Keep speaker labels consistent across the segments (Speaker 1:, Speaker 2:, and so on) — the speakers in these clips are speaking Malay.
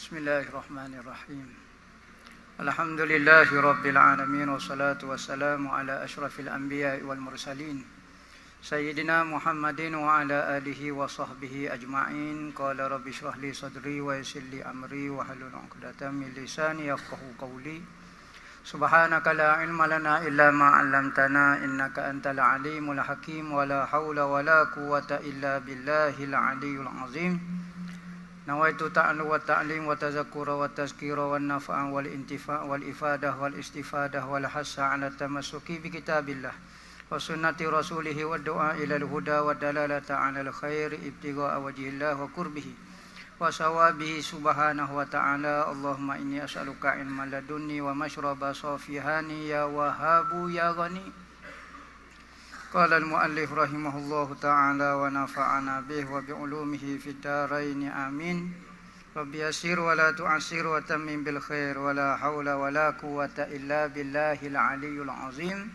Speaker 1: Bismillahirrahmanirrahim. Alhamdulillahi rabbil alamin, wassalatu wassalamu ala asyrafil anbiya'i wal mursalin Sayyidina Muhammadin wa ala alihi wa sahbihi ajma'in. Qala rabbi shrah li sadri wa yassir li amri wa hlul 'uqdatam min lisani yafqahu qawli. Subhanaka la ilma lana illa ma 'allamtana innaka antal alimul hakim. Wa la haula wa la quwwata illa billahil aliyyil azim. Nawaitu ta'allu wa ta'lim wa tazakkura wa tazkira wa nafa'a wal intifa' wal ifadah wal istifadah wal hassa 'ala tamassuki bi kitabillah wa sunnati rasulih wa du'a ila al-huda wa dalalata 'ala al-khair ibtigha'a wajhillah wa qurbihi wa sawabihi subhanahu wa ta'ala. Allahumma inni as'aluka ilman ladunni wa mashraba safihani ya wahabu ya ghani. Qala al-muallif rahimahullahu ta'ala wa nafa'ana bih wa bi'ulumihi fid darain amin. Rabbi yassir wa la tu'assir wa tammim bil khair wa la hawla wa la quwwata illa billahil aliyyil azim.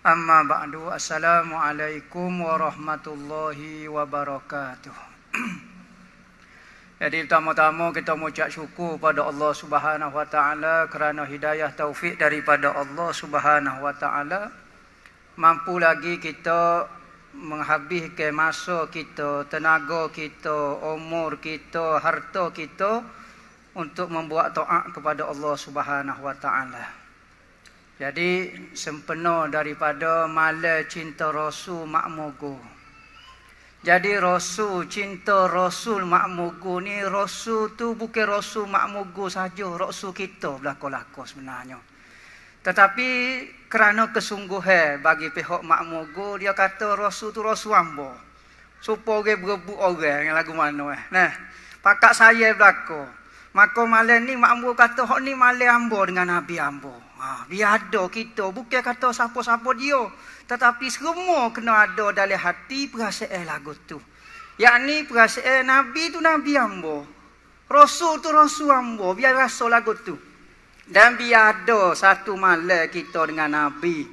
Speaker 1: Amma ba'du, assalamu alaikum warahmatullahi wabarakatuh. Jadi pertama-tama kita mengucap syukur pada Allah Subhanahu wa taala kerana hidayah taufik daripada Allah Subhanahu wa taala. Mampu lagi kita menghabiskan masa kita, tenaga kita, umur kita, harta kita untuk membuat taat kepada Allah Subhanahu wa taala. Jadi sempena daripada mala cinta Rasul makmugu. Jadi Rasul cinta Rasul makmugu ni, Rasul tu bukan Rasul makmugu saja, Rasul kita belaka-laka sebenarnya. Tetapi kerana kesungguhan bagi pihak makmugu, dia kata Rasul tu Rasul hamba. Supaya orang berebut orang yang lagu mana Nah, pakak saya belaka. Maka malam ni makmugu kata hak ni malam hamba dengan Nabi hamba. Biar ada kita, bukan kata siapa-siapa dia, tetapi semua kena ada dalam hati perasaan lagu tu. Yakni perasaan Nabi tu Nabi hamba, Rasul tu Rasul hamba, biar rasa lagu tu. Dan biar ada satu malam kita dengan Nabi.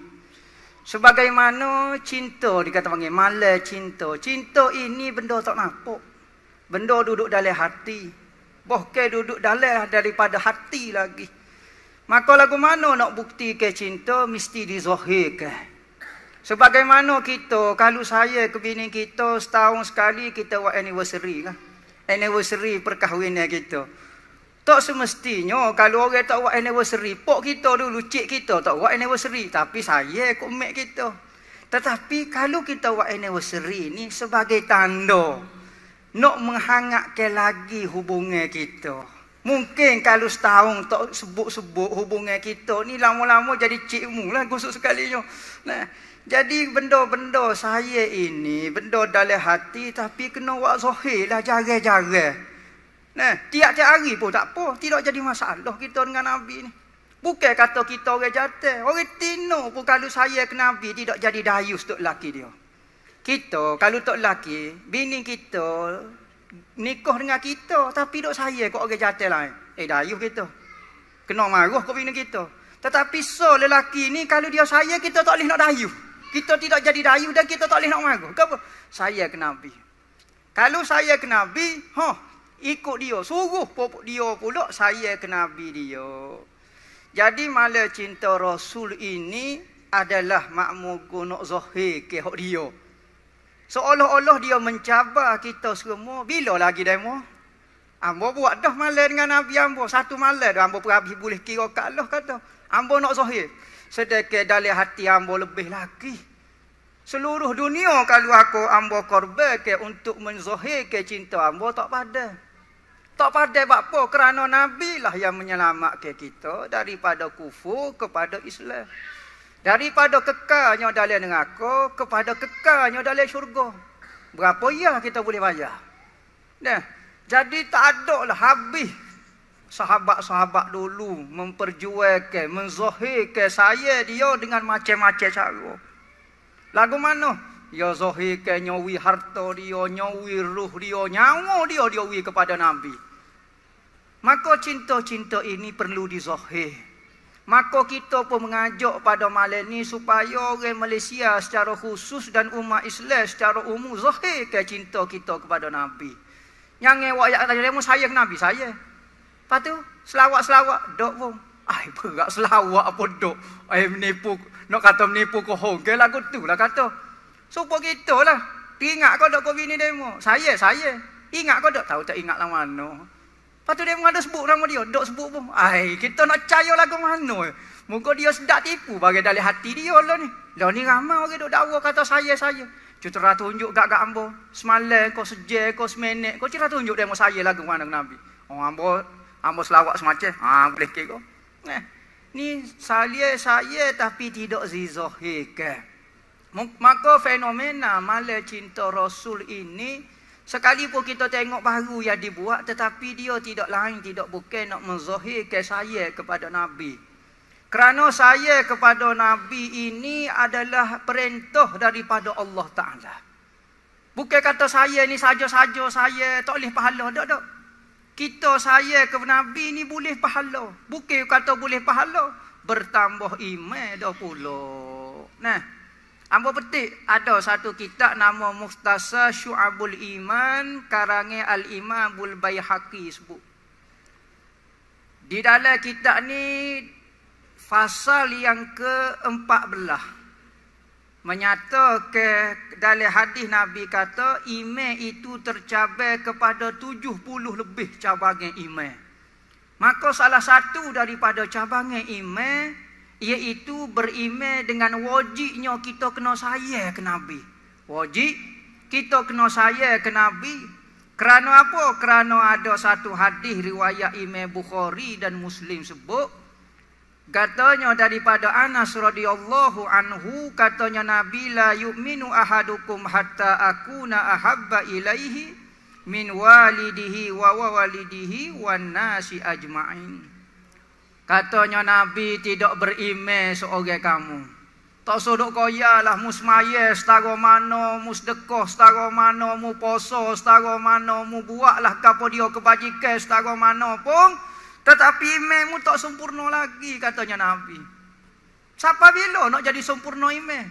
Speaker 1: Sebagaimana cinta, dikata panggil malam cinta. Cinta ini benda tak nampak. Benda duduk dalam hati. Bahkan duduk dalam daripada hati lagi. Maka lagu mana nak bukti ke cinta, mesti dizahirkan. Sebagaimana kita, kalau saya ke bini kita, setahun sekali kita buat anniversary kan. Anniversary perkahwinan kita. Tak semestinya kalau orang tak buat anniversary, pok kita dulu, cik kita tak buat anniversary. Tapi saya ikut mak kita. Tetapi kalau kita buat anniversary ni sebagai tanda nak menghangatkan lagi hubungan kita. Mungkin kalau setahun tak sebut-sebut hubungan kita ni, lama-lama jadi cikmu lah gosok sekalinya. Nah, jadi benda-benda saya ini, benda dalam hati tapi kena buat zahir lah, jarang-jarang. Nah, tiap-tiap hari pun tak apa, tidak jadi masalah kita dengan Nabi ni. Bukan kata kita orang jatuh, orang tino pun kalau saya ke Nabi tidak jadi dayus tok laki dia. Kita kalau tok laki, bini kita nikah dengan kita tapi dok saya kok orang jatuh lain. Dayus kita. Kena marah ke bini kita. Tetapi so lelaki ni kalau dia saya, kita tak boleh nak dayus. Kita tidak jadi dayus dan kita tak boleh nak marah. Kenapa? Saya ke Nabi. Kalau saya ke Nabi, ikut dia, suruh dia pula saya ke Nabi dia. Jadi mala cinta Rasul ini adalah makmugu nak zahir ke hak dia. Seolah-olah dia mencabar kita semua. Bila lagi demo? Ambo buat dah mala dengan Nabi ambo. Satu mala dah ambo perhabis boleh kira kat Allah kata. Ambo nak zahir. Sedekah dalam hati ambo lebih lagi. Seluruh dunia kalau ambo korban ke untuk menzahirkan cinta ambo tak pada. Tak pandai buat apa, kerana Nabi lah yang menyelamatkan kita daripada kufur kepada Islam. Daripada kekalnya dalam neraka kepada kekalnya dalam syurga. Berapa ya kita boleh bayar? Nah, jadi tak ada lah habis sahabat-sahabat dulu memperjuangkan, menzahirkan saya dia dengan macam-macam cara. Lagu mana? Dia zahirkan nyawi harta dia, nyawi ruh dia, nyawa dia wi kepada Nabi. Maka cinta-cinta ini perlu dizahir. Maka kita pun mengajak pada malam ni supaya orang Malaysia secara khusus dan umat Islam secara umum zahirkan cinta kita kepada Nabi. Yang awak ayat tadi saya ke Nabi, saya. Lepas tu selawat-selawat dok pun. Ai berat selawat apa dok. Ai menipu, nak kata menipu kohong ke lagu tu lah kata. Supaya gitulah. Ingat kau dok kau bini demo. Saya. Ingat kau dok, tahu tak ingat lah mana. Lepas tu dia ada sebut nama dia, dok sebut pun. Ai kita nak percaya lagu mana. Muka dia sedap tipu bagi dalam hati dia lah ni. Lah ni ramai orang dok dakwa kata saya. Cutera tunjuk gak ambo. Semalam kau sejak kau seminit, kau cira tunjuk demo saya lagu mana Nabi. Oh ambo selawat semacam. Boleh ke kau. Ni saya tapi tidak zizahir. Maka fenomena mala cinta Rasul ini, sekalipun kita tengok baru yang dibuat, tetapi dia tidak lain, tidak bukan nak menzahirkan saya kepada Nabi. Kerana saya kepada Nabi ini adalah perintah daripada Allah Ta'ala. Bukan kata saya ni saja-saja saya tak boleh pahala. Tak. Kita saya kepada Nabi ni boleh pahala. Bukan kata boleh pahala, bertambah iman dah pula. Nah, ambo petik ada satu kitab nama Mukhtasar Syu'abul Iman karangan Al-Imamul Baihaqi sebut. Di dalam kitab ni fasal yang ke-14 menyatakan dalam hadis Nabi kata iman itu tercapai kepada 70 lebih cabangan iman. Maka salah satu daripada cabangan iman iaitu beriman dengan wajibnya kita kena sayang ke Nabi. Wajib kita kena sayang ke Nabi. Kerana apa? Kerana ada satu hadis riwayat Imam Bukhari dan Muslim sebut, katanya daripada Anas radhiyallahu anhu, katanya Nabi, la yu'minu ahadukum hatta akuna ahabba ilaihi min walidihi wa walidihi wan nasi ajma'in. Katanya Nabi tidak beriman seorang kamu. Tak sodok koyalah musmaya setara mana, musdekah setara mana, mu poso setara mana, mu buatlah apa dia kebajikan setara mana pun, tetapi imanmu tak sempurna lagi, katanya Nabi. Siapa bila nak jadi sempurna iman?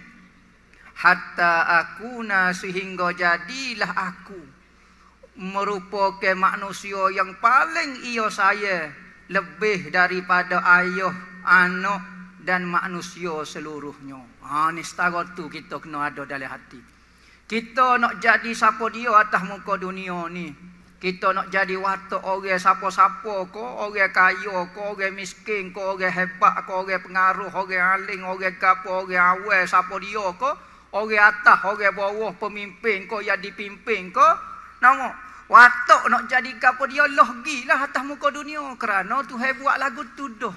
Speaker 1: Hatta akuna, sehingga jadilah aku merupakan manusia yang paling ia saya lebih daripada ayah, anak dan manusia seluruhnya. Ni setara tu kita kena ada dalam hati. Kita nak jadi siapa dia atas muka dunia ni. Kita nak jadi watak orang siapa-siapa ke, orang kaya ke, orang miskin ke, orang hebat ke, orang pengaruh, orang alim, orang gapo, orang awal, siapa dia ke, orang atas, orang bawah, pemimpin ke, yang dipimpin ke. Nama watak nak jadi apa dia gilah atas muka dunia. Kerana Tuhan buat lagu tu dah.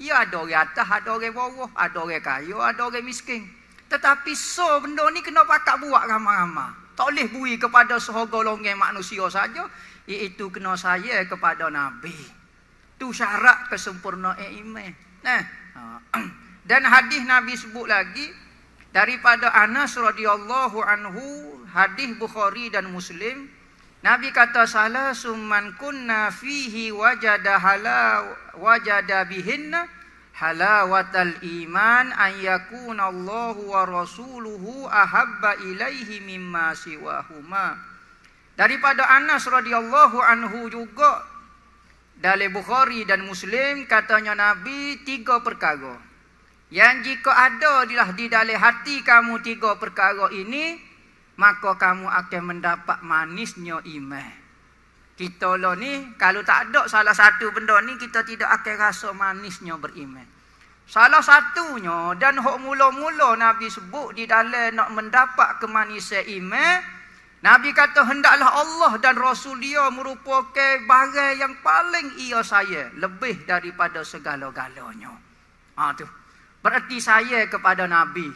Speaker 1: Ya ada orang atas, ada orang bawah, ada orang kaya, ada orang miskin. Tetapi benda ni kena pakat buat ramai-ramai. Tak boleh bui kepada segolongan manusia saja. Iaitu kena saya kepada Nabi. Tu syarat kesempurnaan iman. Dan hadis Nabi sebut lagi daripada Anas radhiyallahu anhu, hadis Bukhari dan Muslim. Nabi kata salah summan kunna fihi wajada bihinna halawatal iman an yakuna Allahu wa rasuluhu ahabba ilaihi mimma siwahuma. Daripada Anas radhiyallahu anhu juga dalam Bukhari dan Muslim, katanya Nabi 3 perkara. Yang jika ada di dalam hati kamu 3 perkara ini, maka kamu akan mendapat manisnya iman. Kita lah ni, kalau tak ada salah satu benda ni, kita tidak akan rasa manisnya beriman. Salah satunya, dan hok mula-mula Nabi sebut di dalam nak mendapat kemanisan iman, Nabi kata hendaklah Allah dan Rasul dia merupakan barang yang paling ia saya, lebih daripada segala-galanya. Tu. Berarti saya kepada Nabi.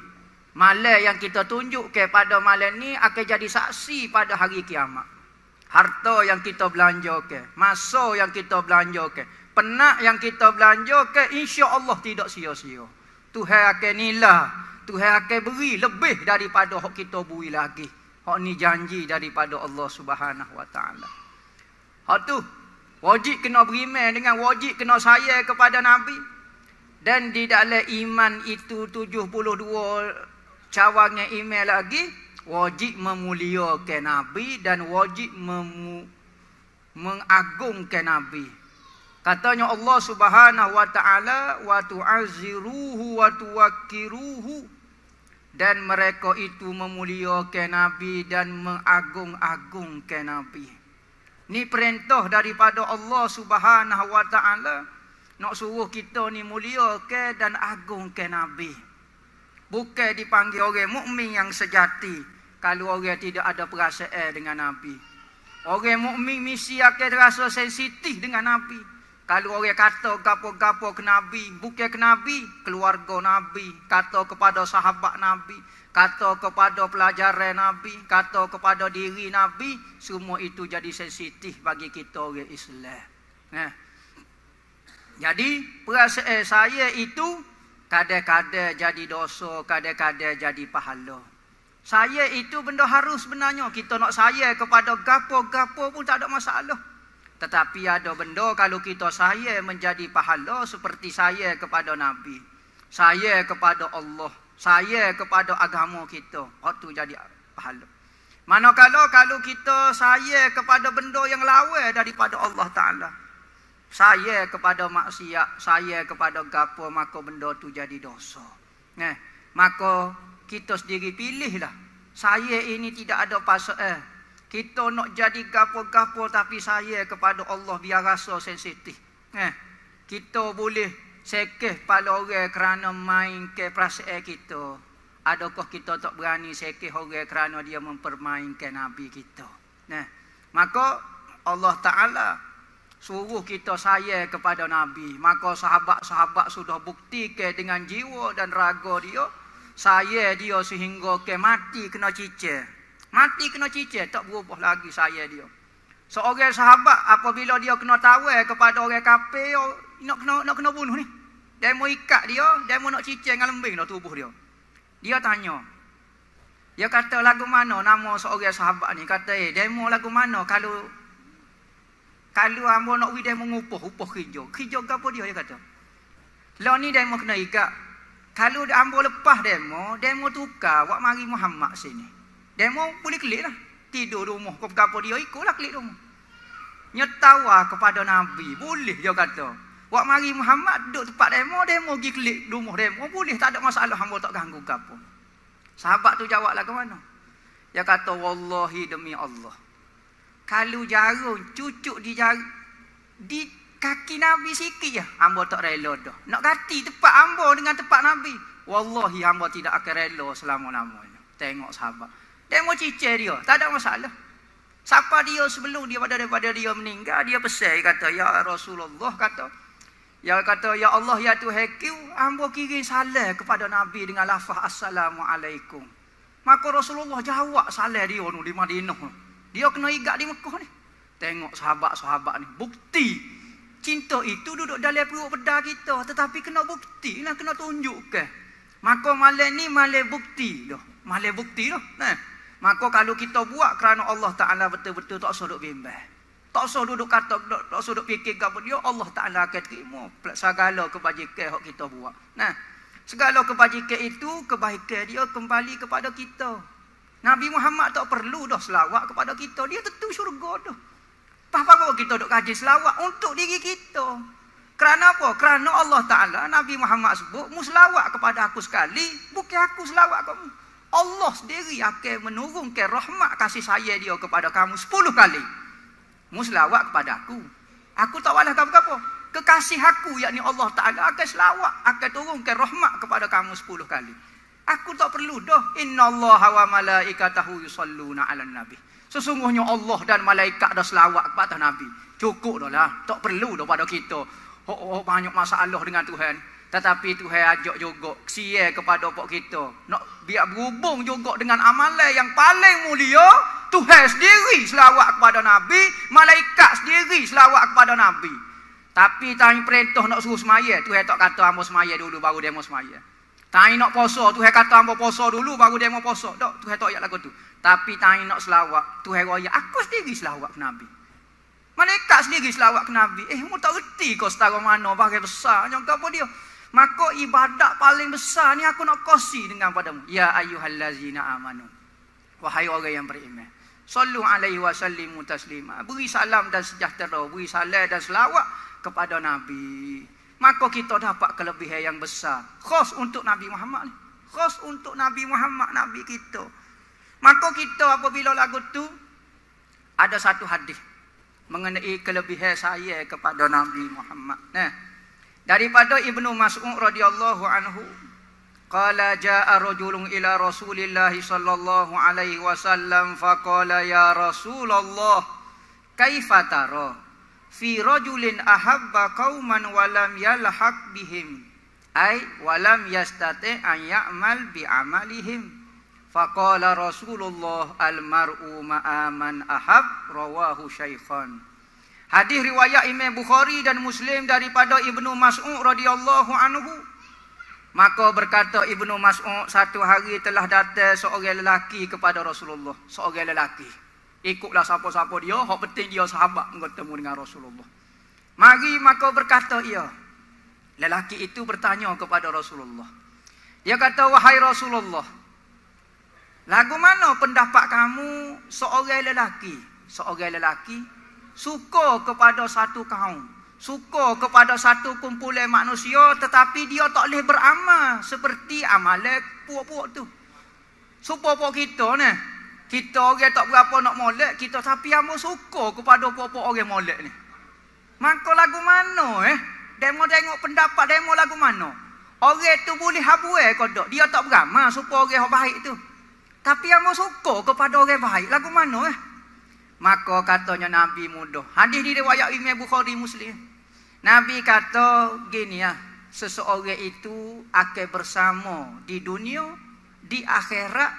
Speaker 1: Malam yang kita tunjuk kepada malam ni akan jadi saksi pada hari kiamat. Harta yang kita belanjakan, masa yang kita belanjakan, penak yang kita belanjakan, insya-Allah tidak sia-sia. Tuhan akan nilai, Tuhan akan beri lebih daripada hak kita beri lagi. Hak ni janji daripada Allah Subhanahu Wa Taala. Hak tu wajib kena beriman dengan wajib kena sayang kepada Nabi. Dan di dalam iman itu 72 cawangan iman lagi, wajib memuliakan Nabi dan wajib mengagungkan Nabi. Katanya Allah Subhanahu wa taala, wa tu'azziruhu wa tuwakkiruhu, dan mereka itu memuliakan Nabi dan mengagung-agungkan Nabi. Ni perintah daripada Allah Subhanahu wa taala, nak suruh kita ni muliakan dan agungkan Nabi. Bukan dipanggil orang mukmin yang sejati kalau orang tidak ada perasaan dengan Nabi. Orang mukmin mesti akan rasa sensitif dengan Nabi. Kalau orang kata gapo-gapo ke Nabi, bukan ke Nabi, keluarga Nabi, kata kepada sahabat Nabi, kata kepada pelajaran Nabi, kata kepada diri Nabi, semua itu jadi sensitif bagi kita orang Islam. Jadi perasaan saya itu kadang-kadang jadi dosa, kadang-kadang jadi pahala. Saya itu benda harus sebenarnya. Kita nak saya kepada gapo-gapo pun tak ada masalah. Tetapi ada benda kalau kita saya menjadi pahala seperti saya kepada Nabi, saya kepada Allah, saya kepada agama kita, itu jadi pahala. Manakala kalau kita saya kepada benda yang lawan daripada Allah Ta'ala, saya kepada maksiat, saya kepada gapo, maka benda tu jadi dosa. Maka kita sendiri pilihlah. Saya ini tidak ada pasal. Kita nak jadi gapo-gapo tapi saya kepada Allah biar rasa sensitif. Kita boleh sekeh pada orang kerana main ke perasaan kita. Adakah kita tak berani sekeh orang kerana dia mempermainkan Nabi kita? Maka Allah Ta'ala suruh kita saya kepada Nabi. Maka sahabat-sahabat sudah buktikan dengan jiwa dan raga dia, saya dia sehingga ke mati kena cicir. Mati kena cicir, tak berubah lagi saya dia. Seorang sahabat apabila dia kena tawar kepada orang kafir, nak kena bunuh ni. Dia mau ikat dia mau nak cicir dengan lembing dah tubuh dia. Dia tanya. Dia kata lagu mana nama seorang sahabat ni? Kata demo lagu mana kalau hamba nak demo upah hijau. Hijau gapo dia kata. Lah ni demo kena ikat. Kalau hamba lepas demo tukar buat mari Muhammad sini. Demo boleh klik lah. Tidur rumah apa dia ikutlah klik rumah. Nyetawa kepada Nabi. Boleh dia kata. Wak mari Muhammad duduk tempat demo pergi klik rumah demo. Boleh, tak ada masalah, hamba tak ganggu ke apa. Sahabat tu jawablah ke mana? Dia kata, wallahi demi Allah. Kalau jarum cucuk di kaki Nabi sikit je, hamba tak rela dah. Nak ganti tempat hamba dengan tempat Nabi. Wallahi hamba tidak akan rela selama-lamanya. Tengok sahabat. Dia mau cicir dia, tak ada masalah. Siapa dia sebelum dia daripada dia meninggal, dia pesan kata, ya Rasulullah kata, ya Allah ya Tuhanku, hamba kirim salam kepada Nabi dengan lafaz assalamualaikum. Maka Rasulullah jawab salam dia di Madinah. Dia kena igat di Mekah ni. Tengok sahabat-sahabat ni, bukti cinta itu duduk dalam perut peda kita, tetapi kena bukti lah, kena tunjukkan. Maka malam ni malam bukti dah. Malam bukti dah. Maka kalau kita buat kerana Allah Ta'ala betul-betul tak usah duduk bimbang. Tak usah duduk kata, tak usah duduk fikir kepada dia, Allah Ta'ala akan terima segala kebajikan yang kita buat. Segala kebajikan itu, kebaikan dia kembali kepada kita. Nabi Muhammad tak perlu dah selawat kepada kita. Dia tentu syurga dah. Apa-apa kita duduk kaji selawat untuk diri kita. Kerana apa? Kerana Allah Ta'ala, Nabi Muhammad sebut, mu selawat kepada aku sekali, bukan aku selawat kamu. Allah sendiri akan menurunkan rahmat kasih sayang dia kepada kamu 10 kali. Mu selawat kepada aku. Aku tak walah kamu apa? Kekasih aku, yakni Allah Ta'ala akan selawat, akan turunkan rahmat kepada kamu 10 kali. Aku tak perlu dah. Innallaha wa malaikatahu yusalluna 'alan nabi. Sesungguhnya Allah dan malaikat dah selawat kepada Nabi. Cukup dah lah. Tak perlu dah pada kita. Banyak masalah dengan Tuhan. Tetapi Tuhan ajak juga sia kepada pok kita. Nak biar berhubung juga dengan amalan yang paling mulia. Tuhan sendiri selawat kepada Nabi. Malaikat sendiri selawat kepada Nabi. Tapi tanya perintah nak suruh semaya. Tuhan tak kata hamba semaya dulu baru demo semaya. Tanya nak puasa. Tuhan kata hamba puasa dulu baru demo puasa. Tak, Tuhan tak ayat lagu tu. Tapi tanya nak selawat. Tuhan raya aku sendiri selawat ke Nabi. Malaikat sendiri selawat ke Nabi. Mu tak reti kau setara mana bagai besar. Jangan apa dia. Maka ibadat paling besar ni aku nak kasih dengan padamu. Ya ayyuhallazina amanu. Wahai orang yang beriman. Sallu alaihi wa sallimu taslima. Beri salam dan sejahtera. Beri salam dan selawat kepada Nabi. Maka kita dapat kelebihan yang besar. Khas untuk Nabi Muhammad ni. Khas untuk Nabi Muhammad, Nabi kita. Maka kita apabila lagu tu, ada satu hadis mengenai kelebihan saya kepada Nabi Muhammad. Nah, daripada Ibnu Mas'ud radhiyallahu anhu, qala jaa rajulun ila Rasulillah sallallahu alaihi wasallam faqala ya Rasulullah kaifa tara fi rajulin ahabba qauman wa lam yalhaq bihim ay wa lam yastati an ya'mal bi amalihim faqala Rasulullah al mar'u ma'a man ahab rawahu syaikhan. Hadis riwayat Imam Bukhari dan Muslim daripada Ibnu Mas'ud radhiyallahu anhu. Maka berkata Ibnu Mas'ud, satu hari telah datang seorang lelaki kepada Rasulullah. Seorang lelaki. Ikutlah siapa-siapa dia, hak penting dia sahabat bertemu dengan Rasulullah. Mari maka berkata ia. Lelaki itu bertanya kepada Rasulullah. Dia kata, wahai Rasulullah, lagu mana pendapat kamu seorang lelaki suka kepada satu kaum, suka kepada satu kumpulan manusia, tetapi dia tak boleh beramal seperti amalan puak-puak tu. Supaya kita ni, kita orang tak berapa nak molek kita, tapi hamba suka kepada puak-puak orang molek ni. Maka lagu mana demo tengok pendapat demo lagu mana? Orang tu boleh habuai kodok, dia tak beramal supaya orang baik tu. Tapi hamba suka kepada orang baik, lagu mana Maka katanya Nabi mudah. Hadis diriwayat Imam Bukhari Muslim. Nabi kata gini seseorang itu akan bersama di dunia, di akhirat,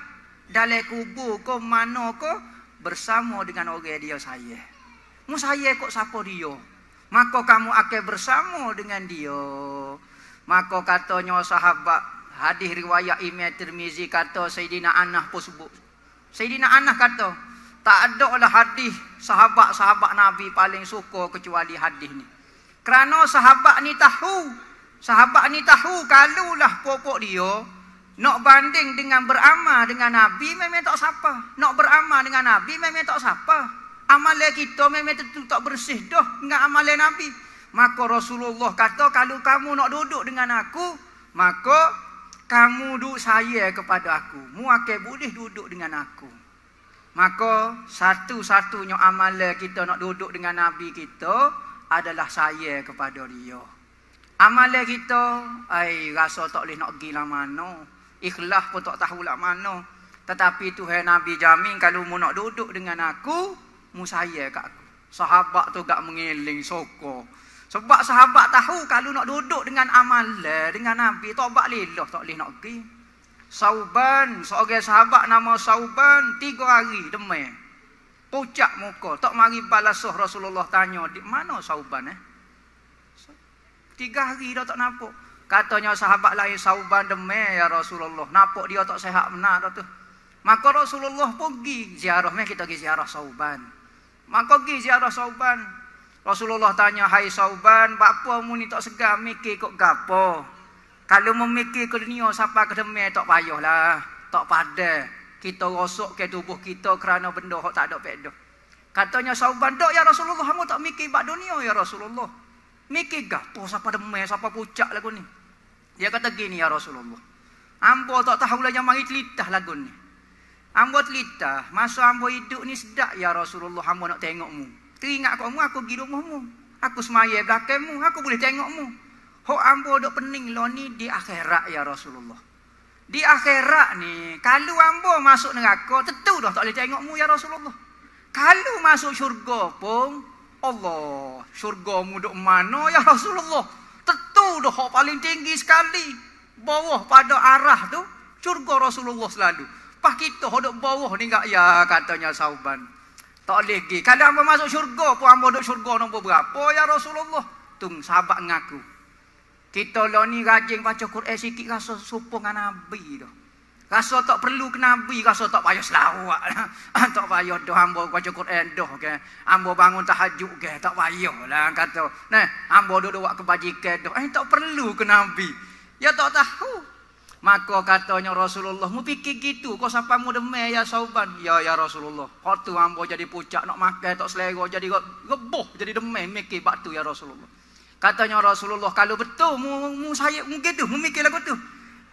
Speaker 1: dalam kubur ko mana ko bersama dengan orang dia saya. Mu saya kok siapa dia? Maka kamu akan bersama dengan dia. Maka katanya sahabat, hadis riwayat Imam Tirmizi kata Sayyidina Anas pun sebut. Sayyidina Anas kata, tak ada lah hadis sahabat-sahabat Nabi paling suka kecuali hadis ni. Kerana sahabat ni tahu kalulah pokok dia nak banding dengan beramal dengan Nabi memang tak siapa. Nak beramal dengan Nabi memang tak siapa. Amalan kita memang tentu tak bersih dah dengan amalan Nabi. Maka Rasulullah kata, kalau kamu nak duduk dengan aku, maka kamu duduk saya kepada aku. Mu akan boleh duduk dengan aku. Maka satu-satunya amalan kita nak duduk dengan Nabi kita adalah saya kepada dia. Amalan kita, rasa tak boleh nak pergi lah mana. Ikhlas pun tak tahu lah mana. Tetapi Tuhan Nabi jamin, kalau mu nak duduk dengan aku, mu saya kat aku. Sahabat tu gak mengiling soko. Sebab sahabat tahu kalau nak duduk dengan amalan dengan Nabi, tobat lillah tak boleh nak pergi. Sauban, seorang sahabat nama Sauban, 3 hari demam. Pucat muka, tak mari balasah. Rasulullah tanya, di mana Sauban 3 hari dah tak nampak. Katanya sahabat lain, Sauban demam ya Rasulullah. Nampak dia tak sihat benar dah tu. Maka Rasulullah pergi ziarah. Kita pergi ziarah Sauban. Maka pergi ziarah Sauban. Rasulullah tanya, hai Sauban, bapa mu ni tak segar mikir kok gapo? Kalau memikir ke dunia sampai ke demam tak payahlah. Tak padah. Kita rosak ke tubuh kita kerana benda yang tak ada faedah. Katanya Sauban, dok ya Rasulullah, kamu tak mikir bab dunia ya Rasulullah. Mikir gapo siapa demam, siapa pucat lagu ni. Dia kata gini ya Rasulullah, ambo tak tahu lah yang mari telitah lagu ni. Ambo telitah, masa ambo hidup ni sedap ya Rasulullah, ambo nak tengokmu. Teringat kamu, aku pergi rumahmu. Aku semaya belakangmu, aku boleh tengokmu. Hok ambo dok pening lo ni di akhirat ya Rasulullah. Di akhirat ni, kalau ambo masuk neraka, tentu dah tak boleh tengokmu ya Rasulullah. Kalau masuk syurga pun, Allah, syurgamu duk mana ya Rasulullah? Tentu dah paling tinggi sekali. Bawah pada arah tu, syurga Rasulullah selalu. Pas kita duk bawah ni enggak ya, katanya Sauban. Tak boleh pergi. Kalau hamba masuk syurga pun, hamba duk syurga nombor berapa ya Rasulullah? Tung sahabat ngaku. Kita lah ni rajin baca Quran sikit, rasa serupa dengan Nabi dah. Rasa tak perlu ke Nabi, rasa tak payah selawat. Tak payah dah hamba baca Quran dah ke. Hamba bangun tahajud ke, tak payah lah kata. Nah, hamba duduk buat kebajikan dah. Tak perlu ke Nabi. Ya tak tahu. Maka katanya Rasulullah, mu fikir gitu, kau sampai mu demam ya Sauban. Ya Rasulullah. Hak tu hamba jadi pucat nak makan tak selera, jadi geboh, jadi demam mikir bab tu ya Rasulullah. Katanya Rasulullah, kalau betul mu saya gitu, memikir lagu tu.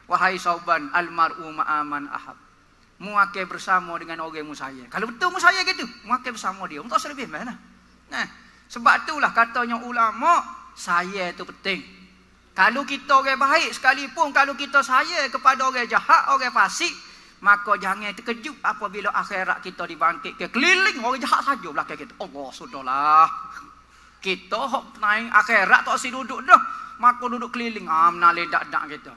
Speaker 1: Wahai Sauban, almar'u ma'aman ahab. Mu akan bersama dengan orang mu saya. Kalau betul mu saya gitu, mu akan bersama dia. Mu tak selebih mana. Nah, sebab itulah katanya ulama, saya itu penting. Kalau kita orang baik sekalipun, kalau kita saya kepada orang jahat, orang fasik, maka jangan terkejut apabila akhirat kita dibangkit ke keliling orang jahat saja belakang kita. Allah, sudahlah. Kita hok naik akhirat tak si duduk dah. Maka duduk keliling. Menalih dak-dak kita.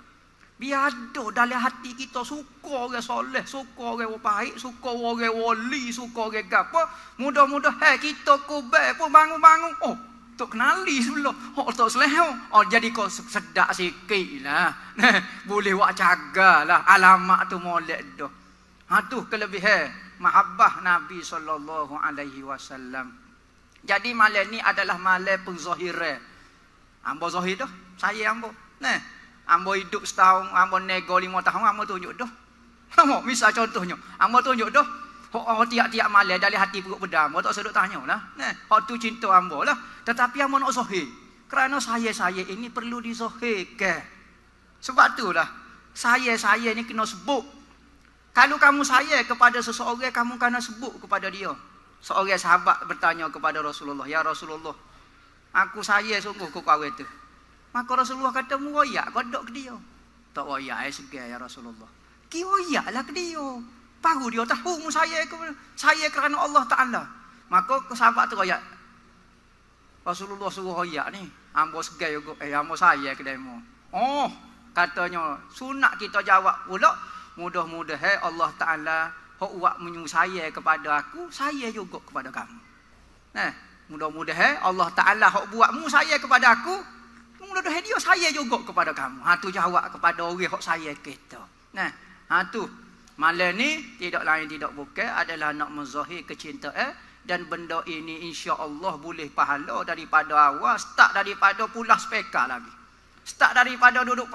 Speaker 1: Biar ada dalam hati kita suka orang soleh, suka orang baik, suka orang wali, suka orang gapo. Mudah-mudahan kita kubur pun bangun-bangun. Oh, tok kenali sebelum. Oh, tok seleho. Oh, jadi kau sedak sikit lah. Boleh wak jagalah alamat tu molek dah. Ha tu kelebihan mahabbah Nabi sallallahu alaihi wasallam. Jadi malam ni adalah malam pengzahiran. Ambo zahir dah, saya ambo. Nah, ambo hidup setahun, ambo nego 5 tahun, ambo tunjuk dah. Ambo misal contohnya, ambo tunjuk dah. Hok tiap-tiap malam dari hati perut pedam, ambo tak sedut tanyalah. Nah, hok tu cinta ambo lah. Tetapi ambo nak zahir. Kerana saya ini perlu dizahirkan. Sebab itulah saya ni kena sebut. Kalau kamu saya kepada seseorang, kamu kena sebut kepada dia. Seorang sahabat bertanya kepada Rasulullah, "Ya Rasulullah, aku saya sungguh ke kau itu." Maka Rasulullah kata, "Mu royak kodok ke dia." "Tak royak segar ya Rasulullah." "Ki royaklah ke dia. Baru dia tahu mu saya kerana Allah Taala." Maka sahabat tu royak. Rasulullah suruh royak ni, ambo segar juga. Ambo saya ke demo. Oh, katanya sunat kita jawab pula, mudah-mudahan Allah Taala hok buat menyusaya kepada aku, saya juga kepada kamu. Nah, mudah-mudahan Allah Taala hok buat mu saya kepada aku, mudah-mudahan dia saya juga kepada kamu. Ha tu jawab kepada orang hok saya kita. Nah, ha tu malam ni tidak lain tidak bukan adalah nak menzahir kecintaan, dan benda ini insya-Allah boleh pahala daripada awal, start daripada pulas peka lagi. Start daripada duduk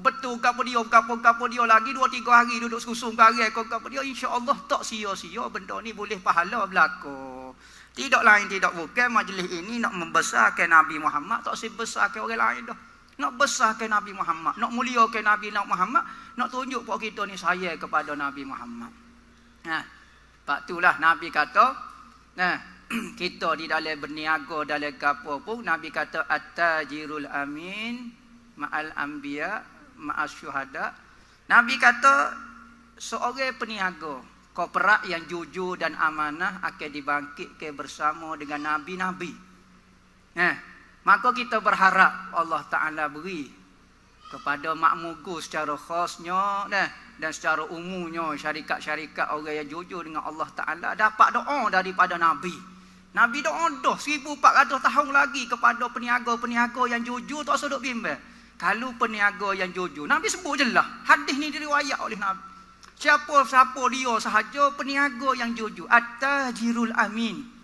Speaker 1: betul gapo dia lagi 2-3 hari duduk susung hari gapo dia, insya-Allah tak sia-sia benda ni boleh pahala berlaku. Tidak lain tidak bukan majlis ini nak membesarkan Nabi Muhammad, tak sebesarkan orang lain dah. Nak besarkan Nabi Muhammad, nak muliakan Nabi Muhammad, nak tunjuk pok kita ni sayang kepada Nabi Muhammad. Nah, pak itulah Nabi kata, nah, kita di dalam berniaga dalam gapo pun Nabi kata at-tajirul amin ma'al anbiya ma'as syuhada. Nabi kata seorang peniaga korporat yang jujur dan amanah akan dibangkitkan bersama dengan nabi-nabi. Maka kita berharap Allah Taala beri kepada makmugu secara khasnya dan secara umumnya syarikat-syarikat orang yang jujur dengan Allah Taala dapat doa daripada nabi. Nabi doa dah 1400 tahun lagi kepada peniaga-peniaga yang jujur, tak sedut bimbang. Kalau peniaga yang jujur, Nabi sebut je lah. Hadis ni diriwayat oleh Nabi. Siapa-siapa dia sahaja peniaga yang jujur. At-tajirul amin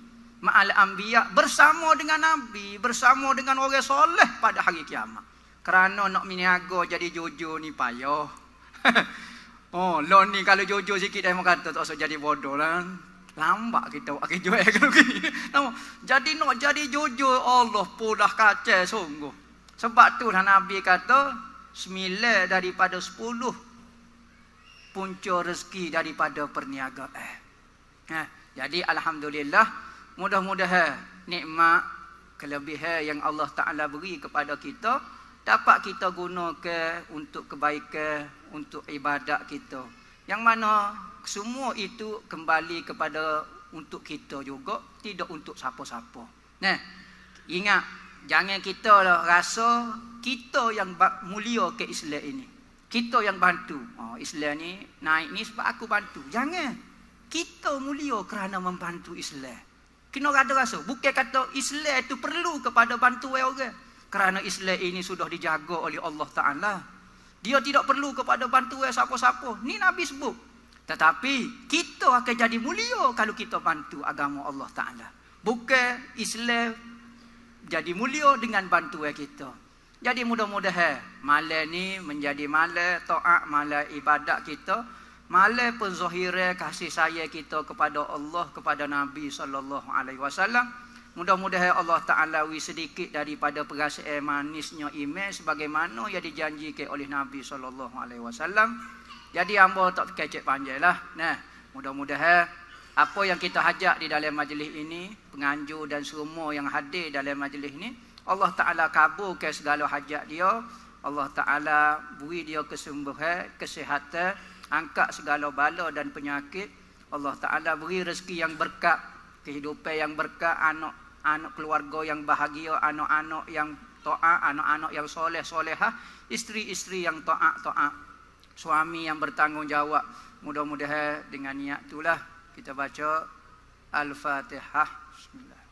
Speaker 1: ma'al anbiya, bersama dengan Nabi, bersama dengan orang soleh pada hari kiamat. Kerana nak meniaga jadi jujur ni payah. Oh, lon ni kalau jujur sikit dah kata tak usah jadi bodoh lah. Lambat kita buat kerja kalau gini. Jadi nak jadi jujur, Allah pun dah kacau sungguh. Sebab tu Nabi kata 9 daripada 10 punca rezeki daripada perniagaan. Jadi alhamdulillah, mudah-mudahan nikmat kelebihan yang Allah Taala beri kepada kita dapat kita gunakan untuk kebaikan, untuk ibadat kita. Yang mana semua itu kembali kepada untuk kita juga, tidak untuk siapa-siapa. Nah, ingat, jangan kita rasa kita yang mulia ke Islam ini. Kita yang bantu. Oh, Islam ni naik ni sebab aku bantu. Jangan. Kita mulia kerana membantu Islam. Kena ada rasa. Bukan kata Islam itu perlu kepada bantuan orang. Kerana Islam ini sudah dijaga oleh Allah Ta'ala. Dia tidak perlu kepada bantuan siapa-siapa. Ni Nabi sebut. Tetapi kita akan jadi mulia kalau kita bantu agama Allah Ta'ala. Bukan Islam jadi mulia dengan bantuan kita. Jadi mudah-mudahan malam ni menjadi malam taat, malam ibadat kita, malam penzahiran kasih sayang kita kepada Allah, kepada Nabi sallallahu alaihi wasallam, Mudah-mudahan Allah Ta'ala wi sedikit daripada perasaan manisnya iman sebagaimana yang dijanjikan oleh Nabi SAW. Jadi hamba tak kecek panjang lah. Nah, mudah-mudahan apa yang kita hajat di dalam majlis ini, penganjur dan semua yang hadir dalam majlis ini, Allah Ta'ala kabulkan segala hajat dia. Allah Ta'ala beri dia kesembuhan, kesihatan, angkat segala bala dan penyakit. Allah Ta'ala beri rezeki yang berkat, kehidupan yang berkat, anak keluarga yang bahagia, anak-anak yang taat, anak-anak yang soleh-solehah, isteri-isteri yang taat-taat, suami yang bertanggungjawab. Mudah-mudahan dengan niat itulah kita baca Al-Fatihah. Bismillah.